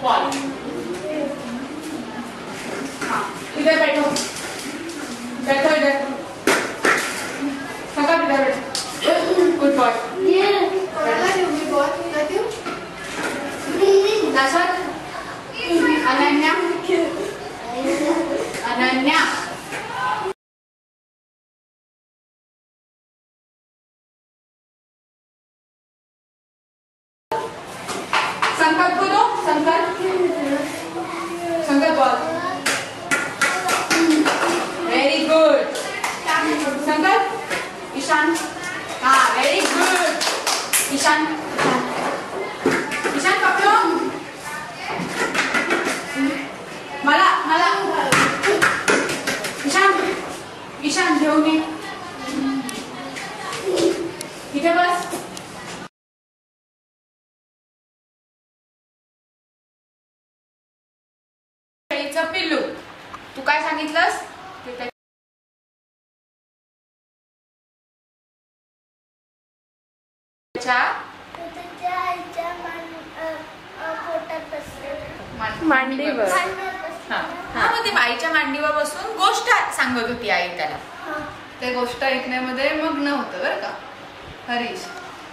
Ball. हाँ इधर बैठो, बैठो इधर। संकल्प इधर बैठो। Good boy. दाशरथ, अनन्या, अनन्या। संकल्प बोलो, संकल्प, संकल्प बोल। Very good. संकल्प, ईशान। हाँ वेरी गुड। ईशान, ईशान पकड़ो। मला मला ईशान, ईशान घेऊन ये इथे बस। पिल्लू, तू काय सांगितलंस? मांडीवर। हा मग ती आईच्या मांडीवर बसून गोष्ट सांगत होती आई त्याला। ते गोष्ट ऐकण्यामध्ये मग्न होतं बरं का हरीश।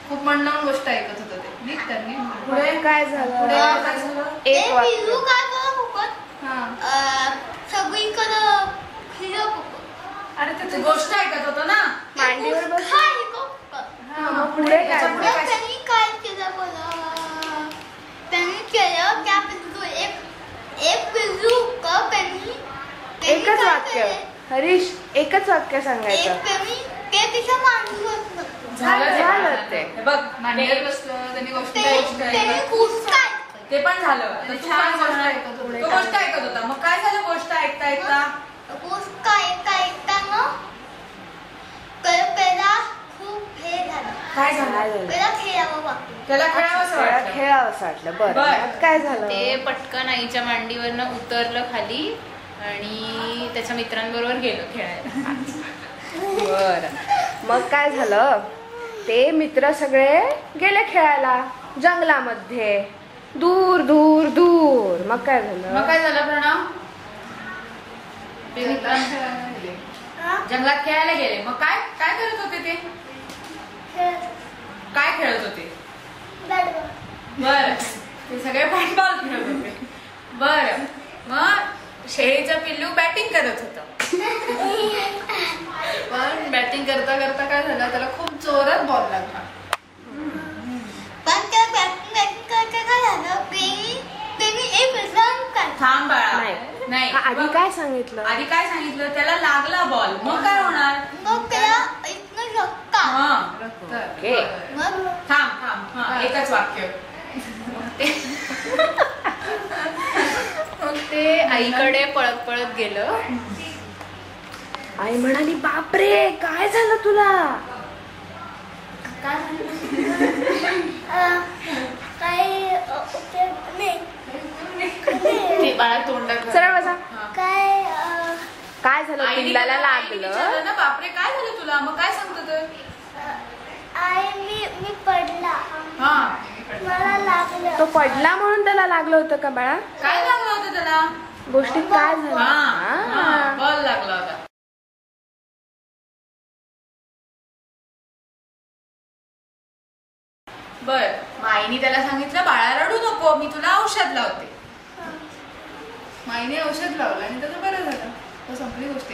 खूप मन लावून गोष्ट ऐकत होतं ते। नीट त्यांनी पुढे काय झालं? पुढे काय झालं? एक वाक्य। सगळीकडं अरे ते गोष्ट ऐकत होतं ना मांडीवर बसून। मग पुढे काय झालं? त्यांनी काय केलं बरं? त्यांनी केलं त्या पिल्लू एक पिल्लू का त्यांनी एकच वाक्य हरीश, एकच वाक्य सांगायचं। एक त्यांनी ते तिच्या मांडीवर झालं ते बघ मांडीवर बसलं त्यांनी गोष्ट त्यांनी खूप काय ते पण झालं। तो गोष्ट ऐकत होता। मग काय झालं गोष्ट ऐकता ऐकता? गोष्ट ऐकता मग पहिला खूप हे झालं। काय झालं? पहिला खेळावं वाटलं, त्याला खेळावंसं वाटलं। खेळावंसं वाटलं। बरं मग काय झालं? ते पटकन आईच्या मांडीवरनं उतरलं खाली आणि त्याच्या मित्रांबरोबर गेलं खेळायला। बरं मग काय झालं? ते मित्र सगळे गेले खेळायला जंगलामध्ये, दूर दूर दूर। मग काय झालं? मग काय झालं प्रणव? ते जंगलात खेळायला गेले। मग काय काय करत होते ते? काय खेळत होते? बर ते सगळे फुटबॉल खेळत होते। बर मग शेळीचं पिल्लू बॅटिंग करत होतं। पण बॅटिंग करता करता काय झालं? त्याला खूप जोरात बॉल लागला। पण त्या बॅटिंग करता काय झालं? त्यांनी एक रन काढला। थांब बाळा, नाही आधी काय सांगितलं? आधी काय सांगितलं? त्याला लागला बॉल। मग काय होणार? मग त्याला इथनं झटका। मग थांब थांब, हा एकच वाक्य। मग ते आईकडे पळत पळत गेलं। आई म्हणाली बापरे काय झालं तुला? काय ते बाळा तोंडात सरळ बसा। काय झालं? पिल्लाला लागलं ना। बापरे काय झालं तुला? मग काय सांगतो तर? मी पडला, हा मला लागलं। तो पडला म्हणून त्याला लागलं होतं का बाळा? काय लागलं होतं त्याला? गोष्टीत काय झालं? बॉल लागला होता। बर माईने त्याला सांगितलं बाळा रडू नको, मी तुला औषध लावते। माईने औषध लावलं आणि त्याचं बरं झालं। तर संपली गोष्ट।